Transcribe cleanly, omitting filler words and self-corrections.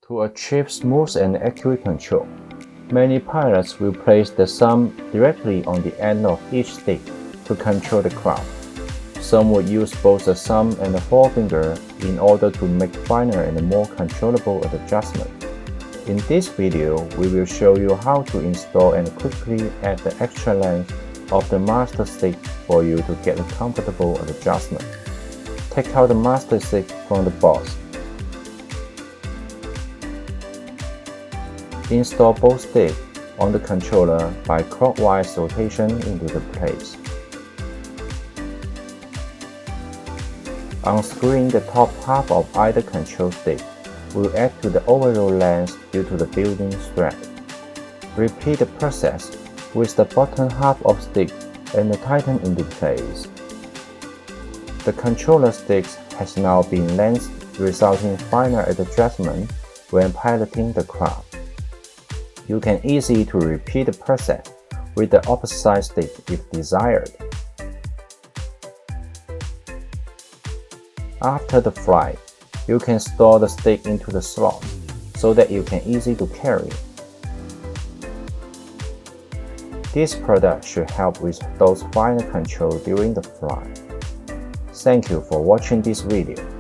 To achieve smooth and accurate control, many pilots will place the thumb directly on the end of each stick to control the craft. Some will use both the thumb and the forefinger in order to make finer and more controllable adjustments. In this video, we will show you how to install and quickly add the extra length of the master stick for you to get a comfortable adjustment. Take out the master stick from the box. Install both sticks on the controller by clockwise rotation into the place. Unscrewing the top half of either control stick will add to the overall length due to the built-in thread. Repeat the process with the bottom half of stick and tighten into place. The controller sticks has now been lengthened, resulting in finer adjustment when piloting the craft. You can easily repeat the process with the opposite stick if desired. After the flight, you can store the stick into the slot so that you can easily carry. This product should help with those finer control during the flight. Thank you for watching this video.